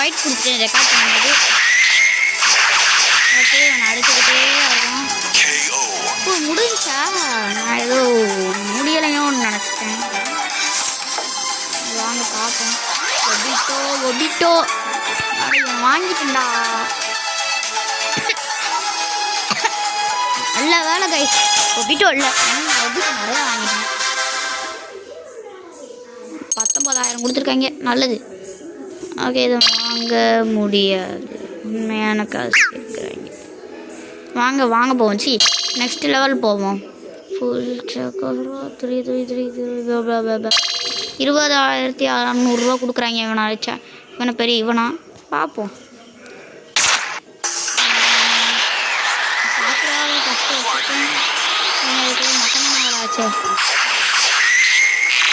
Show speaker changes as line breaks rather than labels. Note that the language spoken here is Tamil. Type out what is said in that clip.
ஃபைட் கொடுத்துட்டேன் ரெக்கார்ட் பண்ணும்போது. ஓகே நான் அடிச்சுக்கிட்டே இருக்கும். ஓ முடிஞ்சா நான் ஏதோ முடியலையோன்னு நினச்சிட்டேன். வாங்க பார்ப்போம். ஒபிட்டோ வாங்கிட்டேன்டா. நல்ல வேலை கைஸ், ஒபிட்டோ இல்லை ஒபிட்டோ நிறையா வாங்கிட்டேன். 19,000 கொடுத்துருக்காங்க, நல்லது. ஓகே இதை வாங்க முடியாது, உண்மையான காசு கேட்குறாங்க. வாங்க போவோம். நெக்ஸ்ட் லெவல் போவோம். ஃபுல் 20,600 கொடுக்குறாங்க. இவனை அழைச்சா இவனை பெரிய இவனா பார்ப்போம். பார்க்குறாங்க கஷ்டம் மட்டமான ஆளாச்சே.